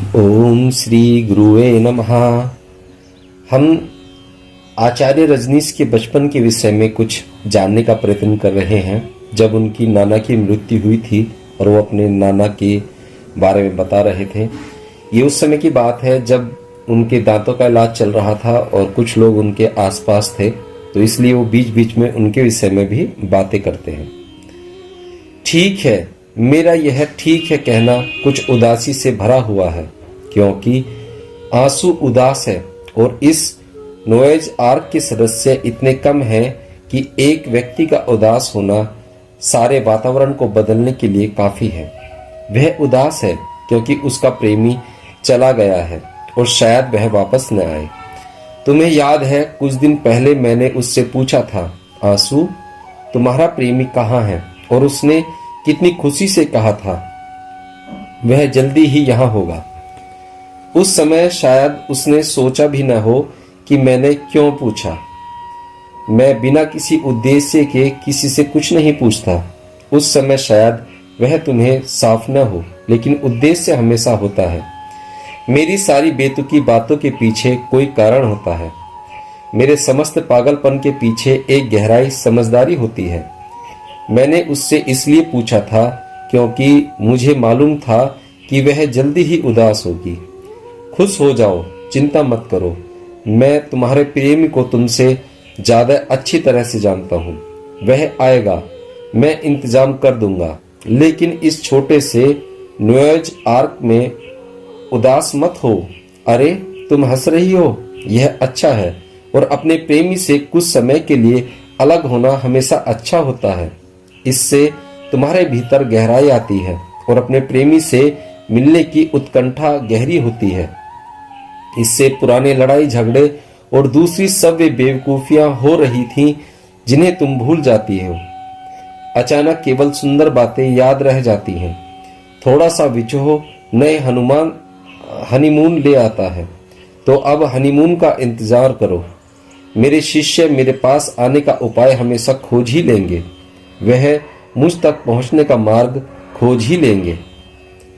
ओम श्री गुरुवे नमः। हम आचार्य रजनीश के बचपन के विषय में कुछ जानने का प्रयत्न कर रहे हैं। जब उनकी नाना की मृत्यु हुई थी और वो अपने नाना के बारे में बता रहे थे। ये उस समय की बात है जब उनके दांतों का इलाज चल रहा था और कुछ लोग उनके आसपास थे, तो इसलिए वो बीच बीच में उनके विषय में भी बातें करते हैं। ठीक है, मेरा यह ठीक है कहना कुछ उदासी से भरा हुआ है, क्योंकि आंसू उदास है और इस नोएज आर्क के सदस्य इतने कम हैं कि एक व्यक्ति का उदास होना सारे वातावरण को बदलने के लिए काफी है। वह उदास है क्योंकि उसका प्रेमी चला गया है और शायद वह वापस न आए। तुम्हें याद है, कुछ दिन पहले मैंने उससे पूछा था, आंसू तुम्हारा प्रेमी कहाँ है? और उसने कितनी खुशी से कहा था, वह जल्दी ही यहाँ होगा। उस समय शायद उसने सोचा भी न हो कि मैंने क्यों पूछा। मैं बिना किसी उद्देश्य के किसी से कुछ नहीं पूछता। उस समय शायद वह तुम्हें साफ न हो, लेकिन उद्देश्य हमेशा होता है। मेरी सारी बेतुकी बातों के पीछे कोई कारण होता है। मेरे समस्त पागलपन के पीछे एक गहराई समझदारी होती है। मैंने उससे इसलिए पूछा था क्योंकि मुझे मालूम था कि वह जल्दी ही उदास होगी। खुश हो जाओ, चिंता मत करो। मैं तुम्हारे प्रेमी को तुमसे ज्यादा अच्छी तरह से जानता हूँ। वह आएगा, मैं इंतजाम कर दूंगा। लेकिन इस छोटे से नोएज आर्क में उदास मत हो। अरे, तुम हंस रही हो, यह अच्छा है। और अपने प्रेमी से कुछ समय के लिए अलग होना हमेशा अच्छा होता है। इससे तुम्हारे भीतर गहराई आती है और अपने प्रेमी से मिलने की उत्कंठा गहरी होती है। इससे पुराने लड़ाई झगड़े और दूसरी सब वे बेवकूफियां हो रही थीं जिन्हें तुम भूल जाती हो। अचानक केवल सुंदर बातें याद रह जाती हैं। थोड़ा सा विचोह नए हनीमून ले आता है। तो अब हनीमून का इंतजार करो। मेरे शिष्य मेरे पास आने का उपाय हमेशा खोज ही लेंगे। वह मुझ तक पहुंचने का मार्ग खोज ही लेंगे।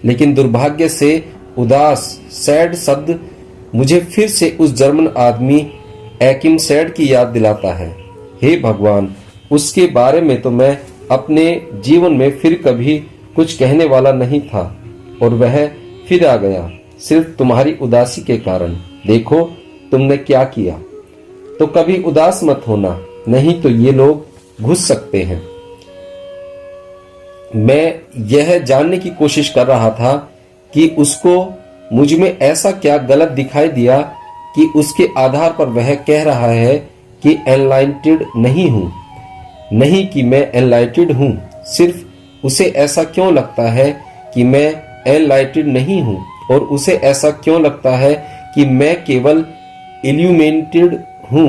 लेकिन दुर्भाग्य से उदास सैड शब्द मुझे फिर से उस जर्मन आदमी एकिम सैड की याद दिलाता है। हे भगवान, उसके बारे में तो मैं अपने जीवन में फिर कभी कुछ कहने वाला नहीं था और वह फिर आ गया, सिर्फ तुम्हारी उदासी के कारण। देखो तुमने क्या किया। तो कभी उदास मत होना, नहीं तो ये लोग घुस सकते हैं। मैं यह जानने की कोशिश कर रहा था कि उसको मुझ में ऐसा क्या गलत दिखाई दिया कि उसके आधार पर वह कह रहा है कि एनलाइटेड नहीं हूं। नहीं कि मैं एनलाइटेड हूं, सिर्फ उसे ऐसा क्यों लगता है कि मैं एनलाइटेड नहीं हूं और उसे ऐसा क्यों लगता है कि मैं केवल इल्यूमिनेटेड हूं।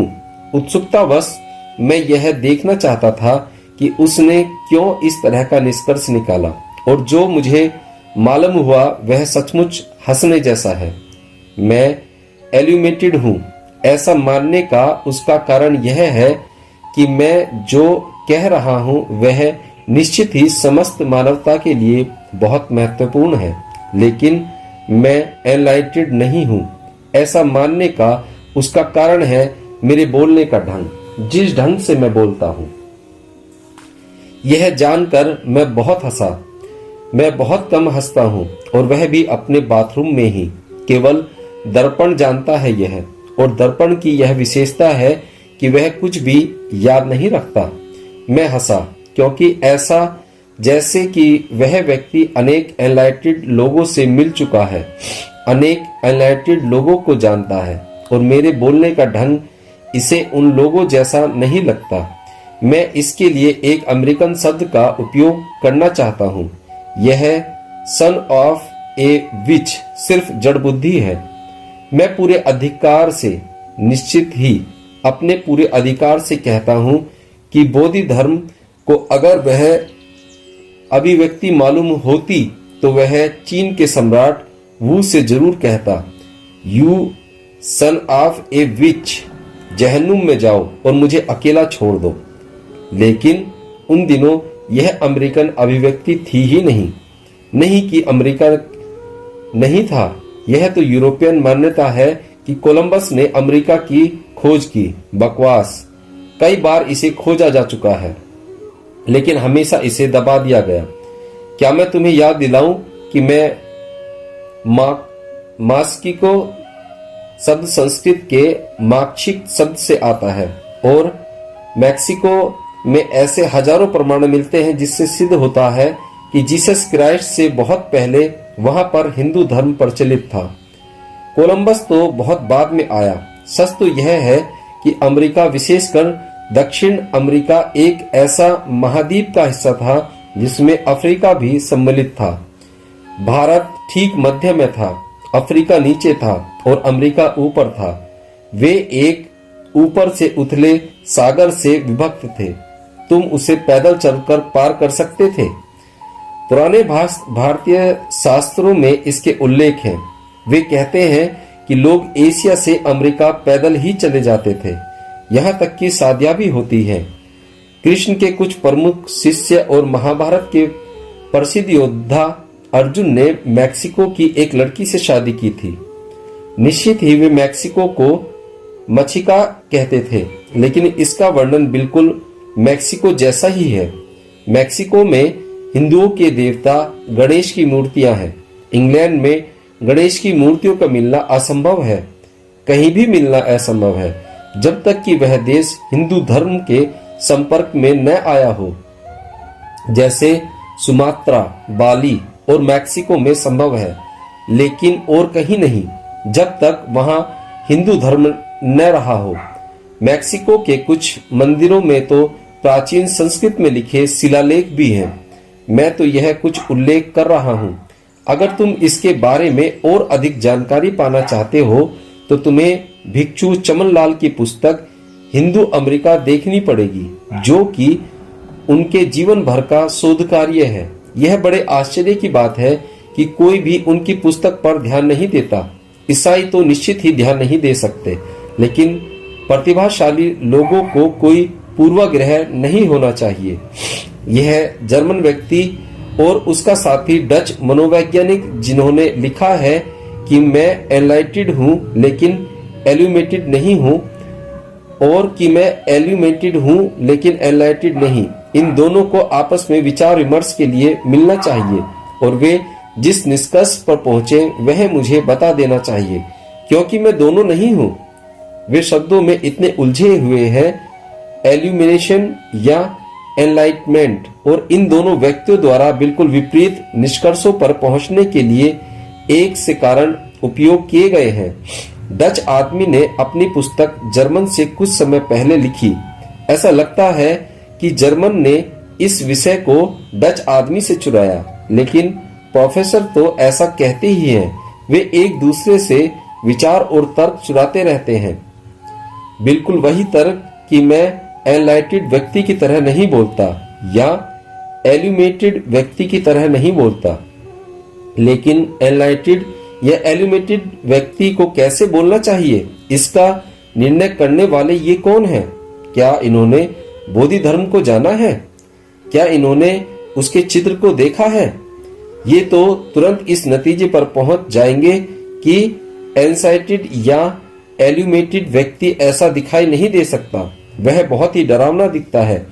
उत्सुकतावश मैं यह देखना चाहता था कि उसने क्यों इस तरह का निष्कर्ष निकाला, और जो मुझे मालूम हुआ वह सचमुच हंसने जैसा है। मैं एल्यूमेटेड हूं ऐसा मानने का उसका कारण यह है कि मैं जो कह रहा हूं वह निश्चित ही समस्त मानवता के लिए बहुत महत्वपूर्ण है। लेकिन मैं एनलाइटेड नहीं हूं ऐसा मानने का उसका कारण है मेरे बोलने का ढंग, जिस ढंग से मैं बोलता हूं। यह जानकर मैं बहुत हंसा। मैं बहुत कम हंसता हूं और वह भी अपने बाथरूम में ही। केवल दर्पण जानता है यह, और दर्पण की यह विशेषता है कि वह कुछ भी याद नहीं रखता। मैं हंसा क्योंकि ऐसा जैसे कि वह व्यक्ति अनेक एनलाइटेड लोगों से मिल चुका है, अनेक एनलाइटेड लोगों को जानता है, और मेरे बोलने का ढंग इसे उन लोगों जैसा नहीं लगता। मैं इसके लिए एक अमेरिकन शब्द का उपयोग करना चाहता हूं। यह सन ऑफ ए विच सिर्फ जड़ बुद्धि है। मैं पूरे अधिकार से, निश्चित ही अपने पूरे अधिकार से कहता हूं कि बोधि धर्म को अगर वह अभिव्यक्ति मालूम होती तो वह चीन के सम्राट वू से जरूर कहता, यू सन ऑफ ए विच, जहन्नुम में जाओ और मुझे अकेला छोड़ दो। लेकिन उन दिनों यह अमेरिकन अभिव्यक्ति थी ही नहीं। नहीं कि अमेरिका नहीं था, यह तो यूरोपियन मान्यता है कि कोलंबस ने अमेरिका की खोज की। बकवास। कई बार इसे खोजा जा चुका है, लेकिन हमेशा इसे दबा दिया गया। क्या मैं तुम्हें याद दिलाऊं कि मास्किको शब्द संस्कृत के माक्षिक शब्द से आता है और मैक्सिको में ऐसे हजारों प्रमाण मिलते हैं जिससे सिद्ध होता है कि जीसस क्राइस्ट से बहुत पहले वहां पर हिंदू धर्म प्रचलित था। कोलंबस तो बहुत बाद में आया। सच तो यह है कि अमेरिका, विशेषकर दक्षिण अमेरिका, एक ऐसा महाद्वीप का हिस्सा था जिसमें अफ्रीका भी सम्मिलित था। भारत ठीक मध्य में था, अफ्रीका नीचे था और अमेरिका ऊपर था। वे एक ऊपर से उथले सागर से विभक्त थे। तुम उसे पैदल चलकर पार कर सकते थे। पुराने भारतीय शास्त्रों में इसके उल्लेख हैं। वे कहते हैं कि लोग एशिया से अमेरिका पैदल ही चले जाते थे। यहाँ तक कि शादियां भी होती हैं। कृष्ण के कुछ प्रमुख शिष्य और महाभारत के प्रसिद्ध योद्धा अर्जुन ने मैक्सिको की एक लड़की से शादी की थी। निश्चित ही वे मैक्सिको को मछिका कहते थे, लेकिन इसका वर्णन बिल्कुल मैक्सिको जैसा ही है। मैक्सिको में हिंदुओं के देवता गणेश की मूर्तियां हैं। इंग्लैंड में गणेश की मूर्तियों का मिलना असंभव है। कहीं भी मिलना असंभव है, जब तक कि वह देश हिंदू धर्म के संपर्क में न आया हो, जैसे सुमात्रा, बाली और मैक्सिको में संभव है, लेकिन और कहीं नहीं, जब तक वहां हिंदू धर्म न रहा हो। मैक्सिको के कुछ मंदिरों में तो प्राचीन संस्कृत में लिखे शिलालेख भी हैं। मैं तो यह कुछ उल्लेख कर रहा हूं। अगर तुम इसके बारे में और अधिक जानकारी पाना चाहते हो तो तुम्हें भिक्षु चमनलाल की पुस्तक हिंदू अमेरिका देखनी पड़ेगी, जो कि उनके जीवन भर का शोध कार्य है। यह बड़े आश्चर्य की बात है कि कोई भी उनकी पुस्तक पर ध्यान नहीं देता। ईसाई तो निश्चित ही ध्यान नहीं दे सकते, लेकिन प्रतिभाशाली लोगों को कोई पूर्वाग्रह नहीं होना चाहिए। यह जर्मन व्यक्ति और उसका साथी डच मनोवैज्ञानिक, जिन्होंने लिखा है कि मैं एनलाइटेड हूं लेकिन एल्यूमेटेड नहीं हूं, और कि मैं एल्यूमेटेड हूं लेकिन एनलाइटेड नहीं, इन दोनों को आपस में विचार विमर्श के लिए मिलना चाहिए और वे जिस निष्कर्ष पर पहुंचे वह मुझे बता देना चाहिए, क्योंकि मैं दोनों नहीं हूं। वे शब्दों में इतने उलझे हुए हैं, एल्यूमिनेशन या एनलाइटमेंट, और इन दोनों व्यक्तियों द्वारा बिल्कुल विपरीत निष्कर्षों पर पहुंचने के लिए एक से कारण उपयोग किए गए हैं। डच आदमी ने अपनी पुस्तक जर्मन से कुछ समय पहले लिखी। ऐसा लगता है कि जर्मन ने इस विषय को डच आदमी से चुराया, लेकिन प्रोफेसर तो ऐसा कहते ही हैं। वे एक दूसरे से विचार और तर्क चुराते रहते हैं। बिल्कुल वही तर्क कि मैं एनलाइटेड व्यक्ति की तरह नहीं बोलता या एल्यूमेटेड व्यक्ति की तरह नहीं बोलता, लेकिन एनलाइटेड या एल्यूमेटेड व्यक्ति को कैसे बोलना चाहिए, इसका निर्णय करने वाले ये कौन हैं? क्या इन्होंने बोधि धर्म को जाना है? क्या इन्होंने उसके चित्र को देखा है? ये तो तुरंत इस नतीजे पर पहुंच जाएंगे कि एनसाइटेड या एल्यूमेटेड व्यक्ति ऐसा दिखाई नहीं दे सकता। वह बहुत ही डरावना दिखता है।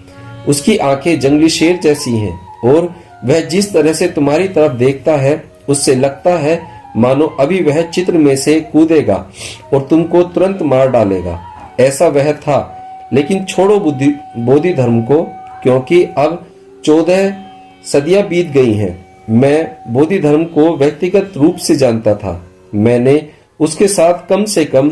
उसकी आंखें जंगली शेर जैसी हैं और वह जिस तरह से तुम्हारी तरफ देखता है उससे लगता है मानो अभी वह चित्र में से कूदेगा और तुमको तुरंत मार डालेगा। ऐसा वह था। लेकिन छोड़ो बोधि धर्म को, क्योंकि अब 14 सदियां बीत गई हैं। मैं बोधि धर्म को व्यक्तिगत रूप से जानता था। मैंने उसके साथ कम से कम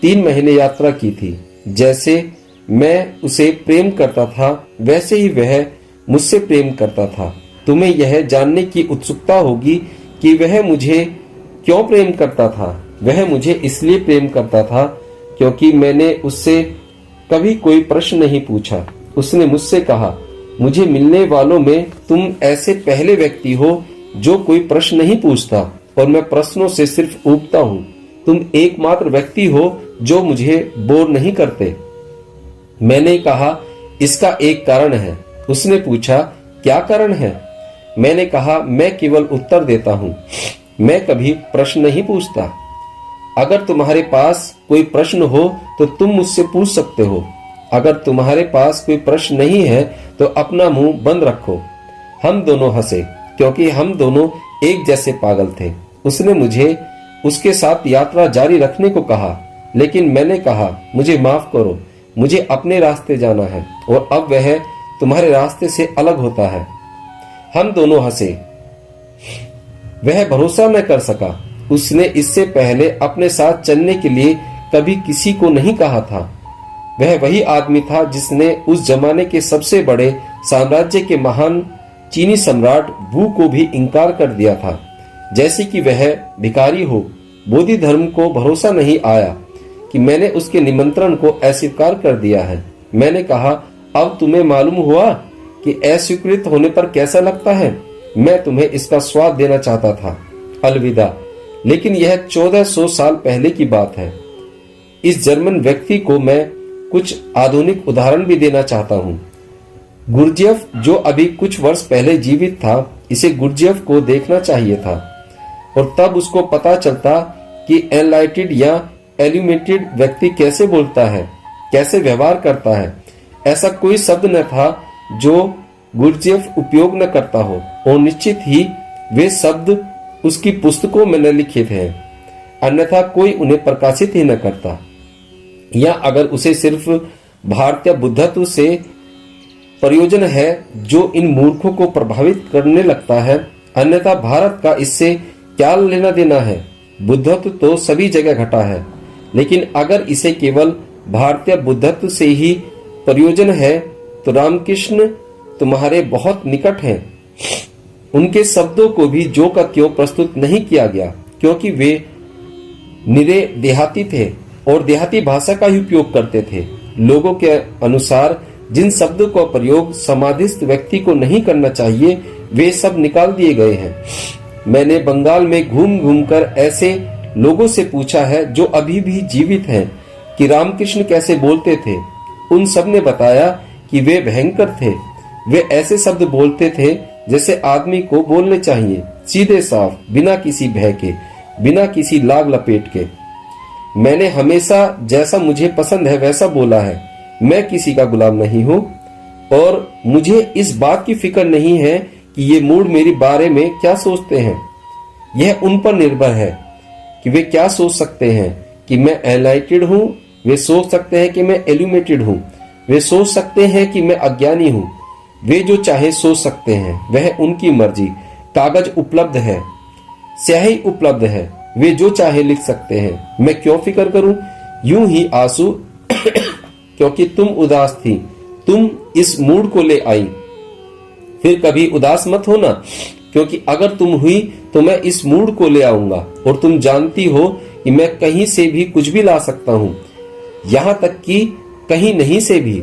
3 महीने यात्रा की थी। जैसे मैं उसे प्रेम करता था वैसे ही वह मुझसे प्रेम करता था। तुम्हें यह जानने की उत्सुकता होगी कि वह मुझे क्यों प्रेम करता था। वह मुझे इसलिए प्रेम करता था क्योंकि मैंने उससे कभी कोई प्रश्न नहीं पूछा। उसने मुझसे कहा, मुझे मिलने वालों में तुम ऐसे पहले व्यक्ति हो जो कोई प्रश्न नहीं पूछता और मैं प्रश्नों से सिर्फ ऊबता हूँ। तुम एकमात्र व्यक्ति हो जो मुझे बोर नहीं करते। मैंने कहा, इसका एक कारण है। उसने पूछा, क्या कारण है? मैंने कहा, मैं केवल उत्तर देता हूँ। मैं कभी प्रश्न नहीं पूछता। अगर तुम्हारे पास कोई प्रश्न हो तो तुम मुझसे पूछ सकते हो। अगर तुम्हारे पास कोई प्रश्न नहीं है तो अपना मुंह बंद रखो। हम दोनों हंसे क्योंकि हम दोनों एक जैसे पागल थे। उसने मुझे उसके साथ यात्रा जारी रखने को कहा, लेकिन मैंने कहा मुझे माफ करो, मुझे अपने रास्ते जाना है और अब वह तुम्हारे रास्ते से अलग होता है। हम दोनों हंसे। वह भरोसा न कर सका। उसने इससे पहले अपने साथ चलने के लिए कभी किसी को नहीं कहा था। वह वही आदमी था जिसने उस जमाने के सबसे बड़े साम्राज्य के महान चीनी सम्राट वू को भी इनकार कर दिया था। जैसे कि वह भिखारी हो। बोधि धर्म को भरोसा नहीं आया कि मैंने उसके निमंत्रण को अस्वीकार कर दिया है। मैंने कहा, अब तुम्हें मालूम हुआ कि अस्वीकृत होने पर कैसा लगता है। मैं तुम्हें इसका स्वाद देना चाहता था। अलविदा। लेकिन यह 1400 साल पहले की बात है। इस जर्मन व्यक्ति को मैं कुछ आधुनिक उदाहरण भी देना चाहता हूँ। गुरजेफ, जो अभी कुछ वर्ष पहले जीवित था, इसे गुरजेफ को देखना चाहिए था और तब उसको पता चलता कि एनलाइटेड या एल्यूमेटेड व्यक्ति कैसे बोलता है, कैसे व्यवहार करता है। ऐसा कोई शब्द न था जो गुरजेफ उपयोग न करता हो और निश्चित ही वे शब्द उसकी पुस्तकों में न लिखे थे, अन्यथा कोई उन्हें प्रकाशित ही न करता। या अगर उसे सिर्फ भारतीय बुद्धत्व से प्रयोजन है जो इन मूर्खों को प्रभावित करने लगता है, अन्यथा भारत का इससे क्या लेना देना है। बुद्धत्व तो सभी जगह घटा है, लेकिन अगर इसे केवल भारतीय बुद्धत्व से ही प्रयोजन है तो रामकृष्ण तुम्हारे बहुत निकट हैं। उनके शब्दों को भी जो का त्यों प्रस्तुत नहीं किया गया, क्योंकि वे निरे देहाती थे और देहाती भाषा का ही उपयोग करते थे। लोगों के अनुसार जिन शब्दों का प्रयोग समाधिस्थ व्यक्ति को नहीं करना चाहिए, वे सब निकाल दिए गए हैं। मैंने बंगाल में घूम घूम कर ऐसे लोगों से पूछा है जो अभी भी जीवित हैं कि रामकृष्ण कैसे बोलते थे। उन सब ने बताया कि वे भयंकर थे। वे ऐसे शब्द बोलते थे जैसे आदमी को बोलने चाहिए, सीधे साफ, बिना किसी भय के, बिना किसी लाग लपेट के। मैंने हमेशा जैसा मुझे पसंद है वैसा बोला है। मैं किसी का गुलाम नहीं हूँ और मुझे इस बात की फिक्र नहीं है कि ये मूड मेरे बारे में क्या सोचते हैं। यह उन पर निर्भर है कि वे क्या सोच सकते हैं कि मैं एनलाइटेड हूँ। वे सोच सकते हैं कि मैं एल्यूमेटेड हूँ। वे सोच सकते हैं कि मैं अज्ञानी हूँ। वे जो चाहे सोच सकते हैं, वह उनकी मर्जी। कागज उपलब्ध है, स्याही उपलब्ध है, वे जो चाहे लिख सकते हैं। मैं क्यों फिक्र करूं? यूं ही आंसू क्योंकि तुम उदास थी, तुम इस मूड को ले आई। फिर कभी उदास मत होना, क्योंकि अगर तुम हुई तो मैं इस मूड को ले आऊंगा और तुम जानती हो कि मैं कहीं से भी कुछ भी ला सकता हूँ, यहाँ तक कि कहीं नहीं से भी।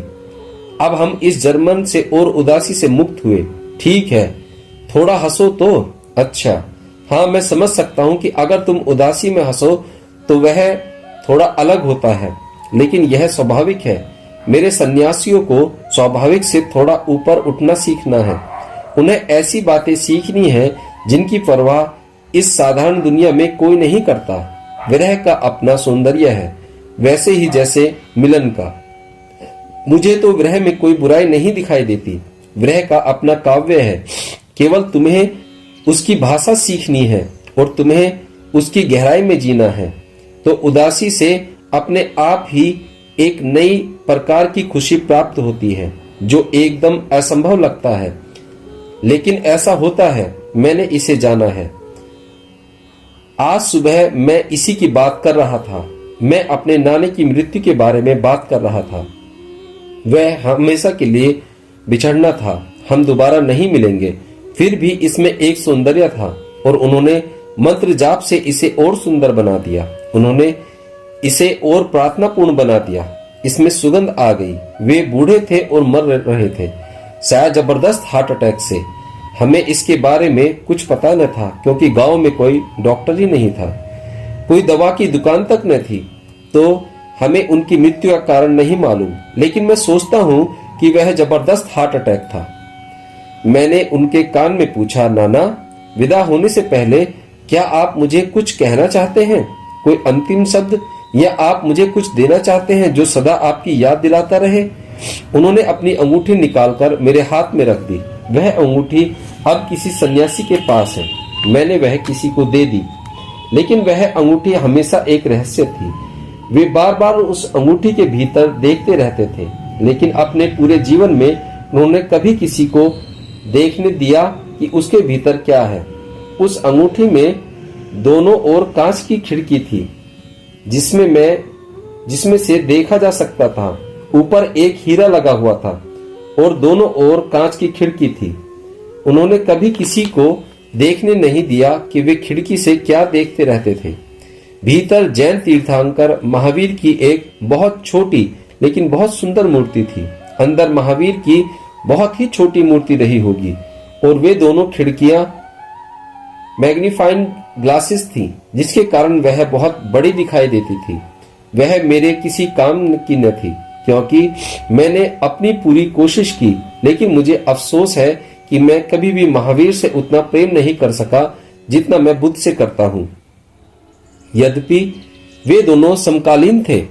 अब हम इस जर्मन से और उदासी से मुक्त हुए। ठीक है, थोड़ा हंसो तो। अच्छा, हाँ, मैं समझ सकता हूँ कि अगर तुम उदासी में हंसो तो वह थोड़ा अलग होता है, लेकिन यह स्वाभाविक है। मेरे सन्यासियों को स्वाभाविक से थोड़ा ऊपर उठना सीखना है। उन्हें ऐसी बातें सीखनी है जिनकी परवाह इस साधारण दुनिया में कोई नहीं करता। विरह का अपना सौंदर्य है, वैसे ही जैसे मिलन का। मुझे तो विरह में कोई बुराई नहीं दिखाई देती। विरह का अपना काव्य है, केवल तुम्हें उसकी भाषा सीखनी है और तुम्हें उसकी गहराई में जीना है। तो उदासी से अपने आप ही एक नई प्रकार की खुशी प्राप्त होती है, जो एकदम असंभव लगता है, लेकिन ऐसा होता है। मैंने इसे जाना है। आज सुबह मैं इसी की बात कर रहा था। मैं अपने नाने की मृत्यु के बारे में बात कर रहा था। वह हमेशा के लिए बिछड़ना था, हम दोबारा नहीं मिलेंगे। फिर भी इसमें एक सौंदर्य था और उन्होंने मंत्र जाप से इसे और सुंदर बना दिया। उन्होंने इसे और प्रार्थनापूर्ण बना दिया। इसमें सुगंध आ गई। वे बूढ़े थे और मर रहे थे, शायद जबरदस्त हार्ट अटैक से। हमें इसके बारे में कुछ पता न था, क्योंकि गांव में कोई डॉक्टर ही नहीं था, कोई दवा की दुकान तक न थी, तो हमें उनकी मृत्यु का कारण नहीं मालूम। लेकिन मैं सोचता हूँ कि वह जबरदस्त हार्ट अटैक था। मैंने उनके कान में पूछा, नाना, विदा होने से पहले क्या आप मुझे कुछ कहना चाहते हैं, कोई अंतिम शब्द, या आप मुझे कुछ देना चाहते हैं जो सदा आपकी याद दिलाता रहे? उन्होंने अपनी अंगूठी निकालकर मेरे हाथ में रख दी। वह अंगूठी अब किसी सन्यासी के पास है। मैंने वह किसी को दे दी, लेकिन वह अंगूठी हमेशा एक रहस्य थी। वे बार बार उस अंगूठी के भीतर देखते रहते थे, लेकिन अपने पूरे जीवन में उन्होंने कभी किसी को देखने दिया कि उसके भीतर क्या है। उस अंगूठी में दोनों ओर कांच की खिड़की थी, जिसमें से देखा जा सकता था। ऊपर एक हीरा लगा हुआ था और दोनों ओर कांच की खिड़की थी। उन्होंने कभी किसी को देखने नहीं दिया कि वे खिड़की से क्या देखते रहते थे। भीतर जैन तीर्थंकर महावीर की एक बहुत छोटी लेकिन बहुत सुंदर मूर्ति थी। अंदर महावीर की बहुत ही छोटी मूर्ति रही होगी, और वे दोनों खिड़कियां मैग्नीफाइंग ग्लासेस थी, जिसके कारण वह बहुत बड़ी दिखाई देती थी। वह मेरे किसी काम की न थी, क्योंकि मैंने अपनी पूरी कोशिश की, लेकिन मुझे अफसोस है कि मैं कभी भी महावीर से उतना प्रेम नहीं कर सका जितना मैं बुद्ध से करता हूं। यद्यपि वे दोनों समकालीन थे,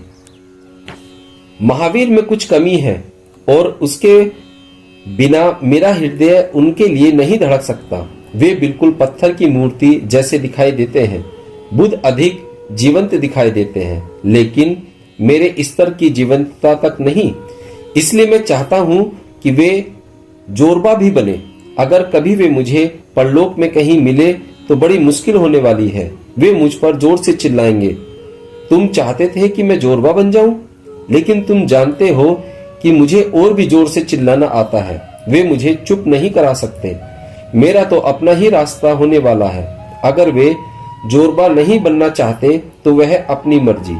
महावीर में कुछ कमी है और उसके बिना मेरा हृदय उनके लिए नहीं धड़क सकता। वे बिल्कुल पत्थर की मूर्ति जैसे दिखाई देते हैं। बुद्ध अधिक जीवंत दिखाई देते हैं, लेकिन मेरे स्तर की जीवंतता तक नहीं। इसलिए मैं चाहता हूं कि वे जोरबा भी बने। अगर कभी वे मुझे परलोक में कहीं मिले तो बड़ी मुश्किल होने वाली है। वे मुझ पर जोर से चिल्लाएंगे, तुम चाहते थे कि मैं जोरबा बन जाऊं, लेकिन तुम जानते हो कि मुझे और भी जोर से चिल्लाना आता है। वे मुझे चुप नहीं करा सकते। मेरा तो अपना ही रास्ता होने वाला है। अगर वे जोरबा नहीं बनना चाहते तो वह अपनी मर्जी,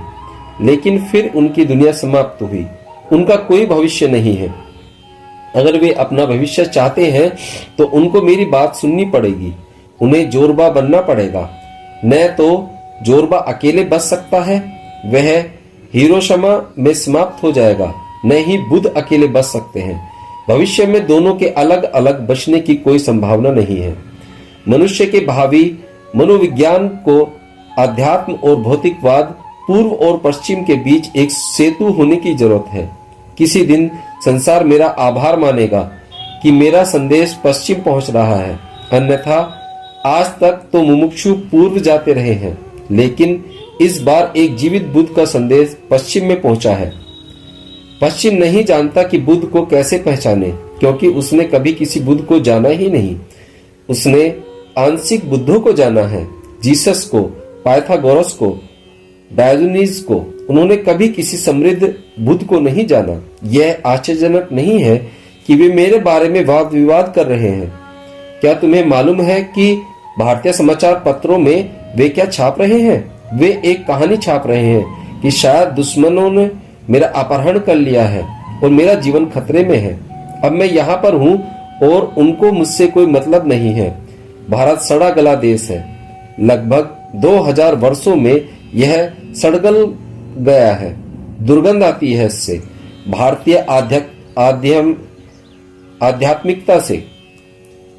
लेकिन फिर उनकी दुनिया समाप्त हुई। उनका कोई भविष्य नहीं है। अगर वे अपना भविष्य चाहते हैं तो उनको मेरी बात सुननी पड़ेगी। उन्हें जोरबा बनना पड़ेगा। न तो जोरबा अकेले बच सकता है, वह हिरोशिमा में समाप्त हो जाएगा। न ही बुद्ध अकेले बच सकते हैं। भविष्य में दोनों के अलग अलग बचने की कोई संभावना नहीं है। मनुष्य के भावी मनोविज्ञान को अध्यात्म और भौतिकवाद, पूर्व और पश्चिम के बीच एक सेतु होने की जरूरत है। किसी दिन संसार मेरा आभार मानेगा कि मेरा संदेश पश्चिम पहुंच रहा है। अन्यथा आज तक तो मुमुक्षु पूर्व जाते रहे हैं, लेकिन इस बार एक जीवित बुद्ध का संदेश पश्चिम में पहुंचा है। पश्चिम नहीं जानता कि बुद्ध को कैसे पहचाने, क्योंकि उसने कभी किसी बुद्ध को जाना ही नहीं। उसने आंशिक बुद्धों को जाना है, जीसस को, पाइथागोरस को, डायोजनीज को। उन्होंने कभी किसी समृद्ध बुद्ध को नहीं जाना। यह आश्चर्यजनक नहीं है कि वे मेरे बारे में वाद विवाद कर रहे हैं। क्या तुम्हें मालूम है कि भारतीय समाचार पत्रों में वे क्या छाप रहे हैं? वे एक कहानी छाप रहे हैं कि शायद दुश्मनों ने मेरा अपहरण कर लिया है और मेरा जीवन खतरे में है। अब मैं यहाँ पर हूँ और उनको मुझसे कोई मतलब नहीं है। भारत सड़ा गला देश है। लगभग 2000 वर्षों में यह सड़गल गया है। दुर्गंध आती है इससे। भारतीय आध्यात्मिकता से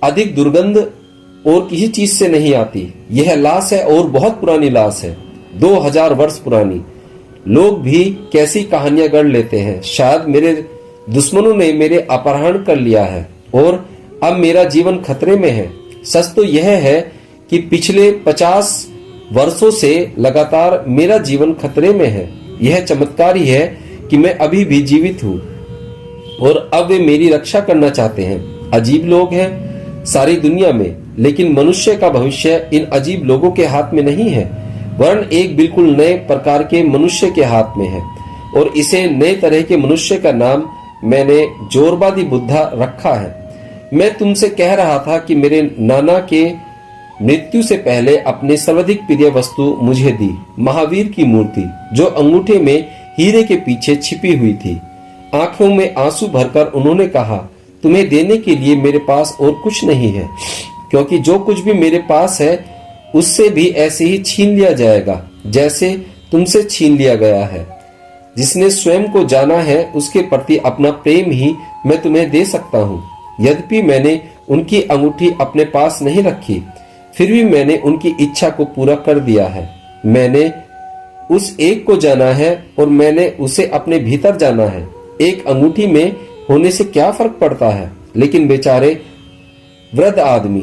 अधिक दुर्गंध और किसी चीज से नहीं आती। यह लाश है और बहुत पुरानी लाश है, 2000 वर्ष पुरानी। लोग भी कैसी कहानियां गढ़ लेते हैं। शायद मेरे दुश्मनों ने मेरे अपहरण कर लिया है और अब मेरा जीवन खतरे में है। सच तो यह है कि पिछले 50 वर्षों से लगातार मेरा जीवन खतरे में है। यह चमत्कार ही है कि मैं अभी भी जीवित हूँ और अब वे मेरी रक्षा करना चाहते हैं। अजीब लोग हैं सारी दुनिया में, लेकिन मनुष्य का भविष्य इन अजीब लोगों के हाथ में नहीं है, वरन एक बिल्कुल नए प्रकार के मनुष्य के हाथ में है। और इसे नए तरह के मनुष्य का नाम मैंने जोरबादी बुद्धा रखा है। मैं तुमसे कह रहा था कि मेरे नाना के मृत्यु से पहले अपने सर्वाधिक प्रिय वस्तु मुझे दी, महावीर की मूर्ति, जो अंगूठे में हीरे के पीछे छिपी हुई थी। आंखों में आंसू भरकर उन्होंने कहा, तुम्हें देने के लिए मेरे पास और कुछ नहीं है, क्योंकि जो कुछ भी मेरे पास है उससे भी ऐसे ही छीन लिया जाएगा जैसे तुमसे छीन लिया गया है। जिसने स्वयं को जाना है उसके प्रति अपना प्रेम ही मैं तुम्हें दे सकता हूँ। यद्यपि मैंने उनकी अंगूठी अपने पास नहीं रखी, फिर भी मैंने उनकी इच्छा को पूरा कर दिया है। मैंने उस एक को जाना है और मैंने उसे अपने भीतर जाना है। एक अंगूठी में होने से क्या फर्क पड़ता है? लेकिन बेचारे वृद्ध आदमी,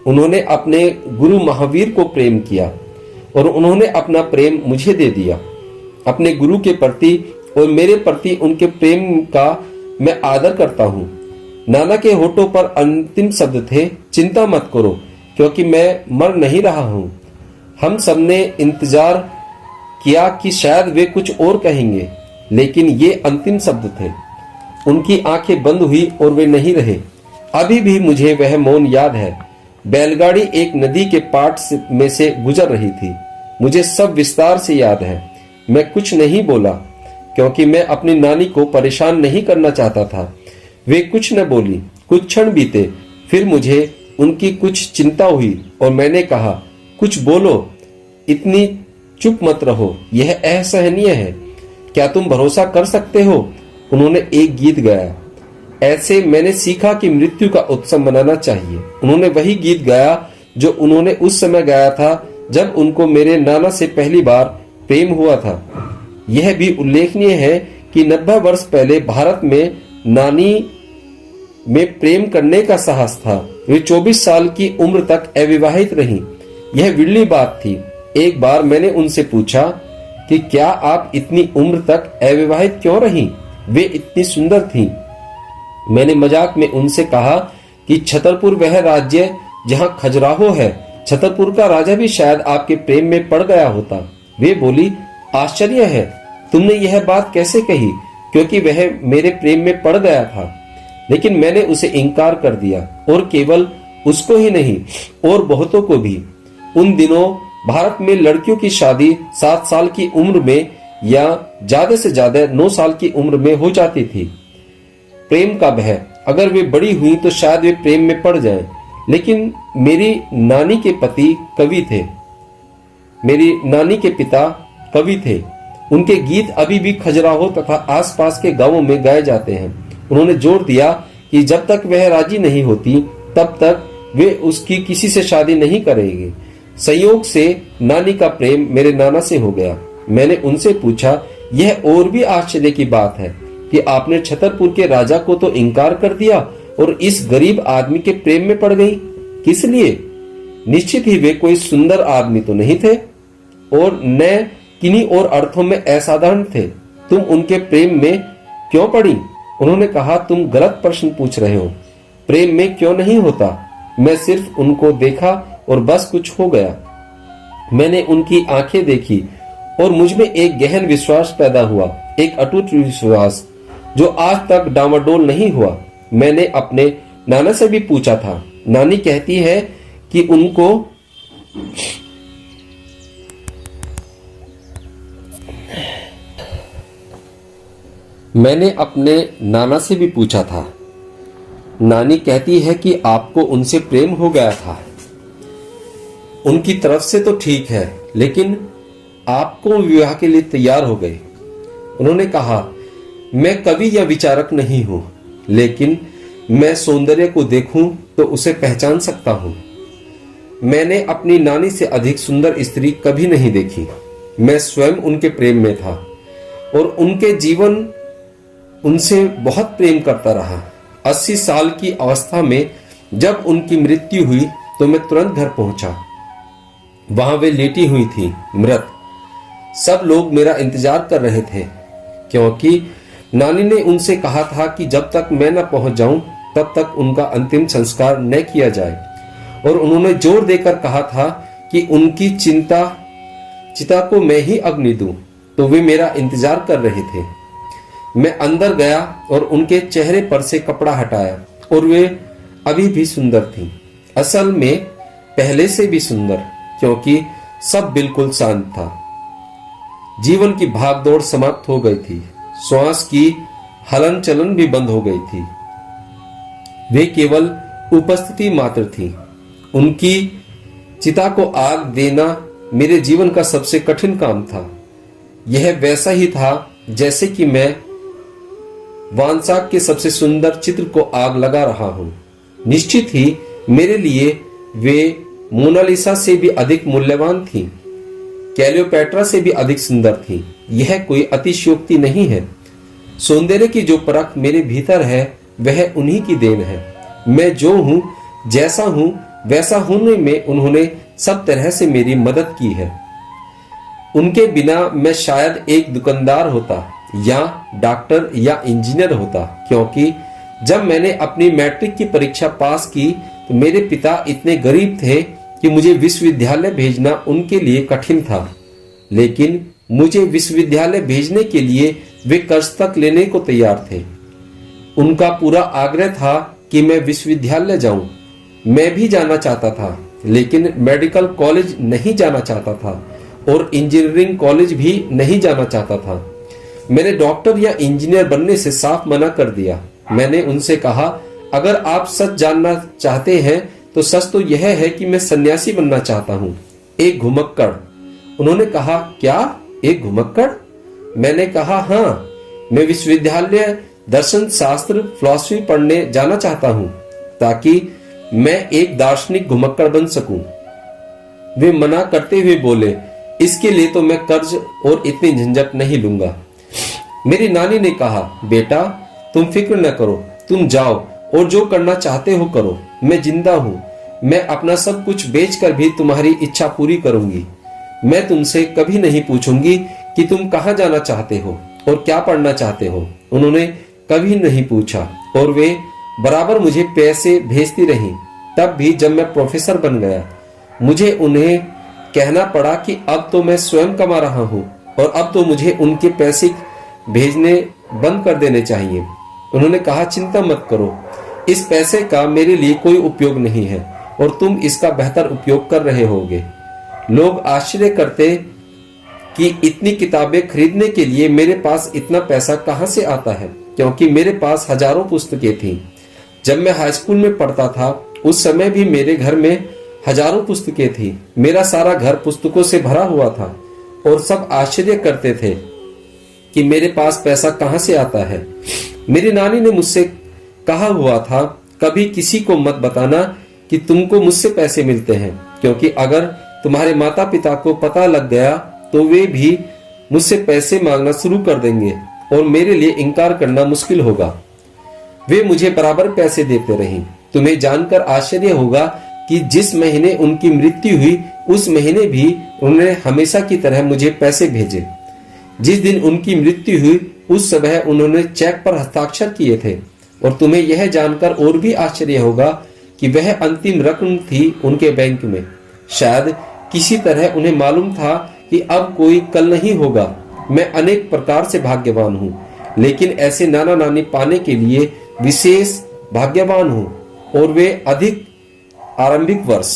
उन्होंने अपने गुरु महावीर को प्रेम किया और उन्होंने अपना प्रेम मुझे दे दिया। अपने गुरु के प्रति और मेरे प्रति उनके प्रेम का मैं आदर करता हूँ। नाना के होठों पर अंतिम शब्द थे, चिंता मत करो क्योंकि मैं मर नहीं रहा हूँ। हम सबने इंतजार किया कि शायद वे कुछ और कहेंगे, लेकिन ये अंतिम शब्द थे। उनकी आंखें बंद हुई और वे नहीं रहे। अभी भी मुझे वह मौन याद है। बैलगाड़ी एक नदी के पाट में से गुजर रही थी। मुझे सब विस्तार से याद है। मैं कुछ नहीं बोला क्योंकि मैं अपनी नानी को परेशान नहीं करना चाहता था। वे कुछ न बोली। कुछ क्षण बीते, फिर मुझे उनकी कुछ चिंता हुई और मैंने कहा, कुछ बोलो, इतनी चुप मत रहो, यह असहनीय है। क्या तुम भरोसा कर सकते हो? उन्होंने एक गीत गाया, ऐसे मैंने सीखा कि मृत्यु का उत्सव मनाना चाहिए। उन्होंने वही गीत गाया जो उन्होंने उस समय गाया था जब उनको मेरे नाना से पहली बार प्रेम हुआ था। यह भी उल्लेखनीय है कि 90 वर्ष पहले भारत में नानी में प्रेम करने का साहस था। वे 24 साल की उम्र तक अविवाहित रहीं। यह विरली बात थी। एक बार मैंने उनसे पूछा कि क्या आप इतनी उम्र तक अविवाहित क्यों रहीं? वे इतनी सुंदर थीं। मैंने मजाक में उनसे कहा कि छतरपुर वह राज्य जहां खजुराहो है, छतरपुर का राजा भी शायद आपके प्रेम में पड़ गया होता। वे बोली, आश्चर्य है, तुमने यह बात कैसे कही? क्योंकि वह मेरे प्रेम में पड़ गया था। लेकिन मैंने उसे इनकार कर दिया, और केवल उसको ही नहीं और बहुतों को भी। उन दिनों भारत में लड़कियों की शादी 7 साल की उम्र में या ज्यादा से ज्यादा 9 साल की उम्र में हो जाती थी। प्रेम का भय, अगर वे बड़ी हुई तो शायद वे प्रेम में पड़ जाएं। लेकिन मेरी नानी के पति कवि थे। मेरी नानी के पिता कवि थे। उनके गीत अभी भी खजुराहो तथा आसपास के गांवों में गाए जाते हैं। उन्होंने जोर दिया कि जब तक वह राजी नहीं होती तब तक वे उसकी किसी से शादी नहीं करेंगे। संयोग से नानी का प्रेम मेरे नाना से हो गया। मैंने उनसे पूछा, यह और भी आश्चर्य की बात है कि आपने छतरपुर के राजा को तो इनकार कर दिया और इस गरीब आदमी के प्रेम में पड़ गई। किस लिए? निश्चित ही वे कोई सुंदर आदमी तो नहीं थे और न किन्हीं और अर्थों में असाधारण थे। तुम उनके प्रेम में क्यों पड़ी? उन्होंने कहा, तुम गलत प्रश्न पूछ रहे हो। प्रेम में क्यों नहीं होता? मैं सिर्फ उनको देखा और बस कुछ हो गया। मैंने उनकी आंखें देखी और मुझ में एक गहन विश्वास पैदा हुआ, एक अटूट विश्वास जो आज तक डामाडोल नहीं हुआ। मैंने अपने नाना से भी पूछा था। नानी कहती है कि उनको मैंने अपने नाना से भी पूछा था। नानी कहती है कि आपको उनसे प्रेम हो गया था। उनकी तरफ से तो ठीक है, लेकिन आपको विवाह के लिए तैयार हो गए। उन्होंने कहा, मैं कवि या विचारक नहीं हूं, लेकिन मैं सौंदर्य को देखूं तो उसे पहचान सकता हूं। मैंने अपनी नानी से अधिक सुंदर स्त्री कभी नहीं देखी। मैं स्वयं उनके प्रेम में था और उनके जीवन उनसे बहुत प्रेम करता रहा। 80 साल की अवस्था में जब उनकी मृत्यु हुई तो मैं तुरंत घर पहुंचा। वहां वे लेटी हुई थी, मृत। सब लोग मेरा इंतजार कर रहे थे क्योंकि नानी ने उनसे कहा था कि जब तक मैं न पहुंच जाऊं तब तक उनका अंतिम संस्कार न किया जाए, और उन्होंने जोर देकर कहा था कि उनकी चिता को मैं ही अग्नि दूं। तो वे मेरा इंतजार कर रहे थे। मैं अंदर गया और उनके चेहरे पर से कपड़ा हटाया और वे अभी भी सुंदर थीं। असल में पहले से भी सुंदर, क्योंकि सब बिल्कुल शांत था। जीवन की भागदौड़ समाप्त हो गई थी। श्वास की हलन चलन भी बंद हो गई थी। वे केवल उपस्थिति मात्र थी। उनकी चिता को आग देना मेरे जीवन का सबसे कठिन काम था। यह वैसा ही था जैसे कि मैं वानसाक के सबसे सुंदर चित्र को आग लगा रहा हूं। निश्चित ही मेरे लिए वे मोनालिसा से भी अधिक मूल्यवान थी, क्लियोपैट्रा से भी अधिक सुंदर थी। यह कोई अतिशयोक्ति नहीं है। सौंदर्य की जो परख मेरे भीतर है वह उन्हीं की देन है। मैं जो हूं, जैसा हूं, वैसा होने में उन्होंने सब तरह से मेरी मदद की है। उनके बिना मैं शायद एक दुकानदार होता या डॉक्टर या इंजीनियर होता, क्योंकि जब मैंने अपनी मैट्रिक की परीक्षा पास की तो मेरे पिता इतने गरीब थे कि मुझे विश्वविद्यालय भेजना उनके लिए कठिन था। लेकिन मुझे विश्वविद्यालय भेजने के लिए वे कर्ज तक लेने को तैयार थे। उनका पूरा आग्रह था कि मैं विश्वविद्यालय जाऊं। मैं भी जाना चाहता था, लेकिन मेडिकल कॉलेज नहीं जाना चाहता था और इंजीनियरिंग कॉलेज भी नहीं जाना चाहता था। मैंने डॉक्टर या इंजीनियर बनने से साफ मना कर दिया। मैंने उनसे कहा, अगर आप सच जानना चाहते हैं तो सच तो यह है कि मैं सन्यासी बनना चाहता हूँ, एक घुमक्कड़। उन्होंने कहा, क्या एक घुमक्कड़? मैंने कहा, हाँ, मैं विश्वविद्यालय दर्शन शास्त्र फिलॉसफी पढ़ने जाना चाहता हूँ ताकि मैं एक दार्शनिक घुमक्कड़ बन सकूं। वे मना करते हुए बोले, इसके लिए तो मैं कर्ज और इतनी झंझट नहीं लूंगा। मेरी नानी ने कहा, बेटा तुम फिक्र न करो, तुम जाओ और जो करना चाहते हो करो। मैं जिंदा हूँ, मैं अपना सब कुछ बेचकर भी तुम्हारी इच्छा पूरी करूंगी। मैं तुमसे कभी नहीं पूछूंगी कि तुम कहाँ जाना चाहते हो और क्या पढ़ना चाहते हो। उन्होंने कभी नहीं पूछा और वे बराबर मुझे पैसे भेजती रहीं। तब भी जब मैं प्रोफेसर बन गया, मुझे उन्हें कहना पड़ा कि अब तो मैं स्वयं कमा रहा हूँ और अब तो मुझे उनके पैसे भेजने बंद कर देने चाहिए। उन्होंने कहा, चिंता मत करो, इस पैसे का मेरे लिए कोई उपयोग नहीं है और तुम इसका बेहतर उपयोग कर रहे होगे। लोग आश्चर्य करते कि इतनी किताबें खरीदने के लिए मेरे पास इतना पैसा कहां से आता है, क्योंकि मेरे पास हजारों पुस्तकें थीं। जब मैं हाई स्कूल में पढ़ता था उस समय भी मेरे घर में हजारों पुस्तकें थी। मेरा सारा घर पुस्तकों से भरा हुआ था और सब आश्चर्य करते थे कि मेरे पास पैसा कहां से आता है। मेरी नानी ने मुझसे कहा हुआ था, कभी किसी को मत बताना कि तुमको मुझसे पैसे मिलते हैं, क्योंकि अगर तुम्हारे माता पिता को पता लग गया तो वे भी मुझसे पैसे मांगना शुरू कर देंगे और मेरे लिए इनकार करना मुश्किल होगा। वे मुझे बराबर पैसे देते रहीं। तुम्हें जानकर आश्चर्य होगा कि जिस महीने उनकी मृत्यु हुई उस महीने भी उन्होंने हमेशा की तरह मुझे पैसे भेजे। जिस दिन उनकी मृत्यु हुई उस सुबह उन्होंने चेक पर हस्ताक्षर किए थे और तुम्हें यह जानकर और भी आश्चर्य होगा कि वह अंतिम रकम थी उनके बैंक में। शायद किसी तरह उन्हें मालूम था कि अब कोई कल नहीं होगा। मैं अनेक प्रकार से भाग्यवान हूँ, लेकिन ऐसे नाना नानी पाने के लिए विशेष भाग्यवान हूँ और वे अधिक आरंभिक वर्ष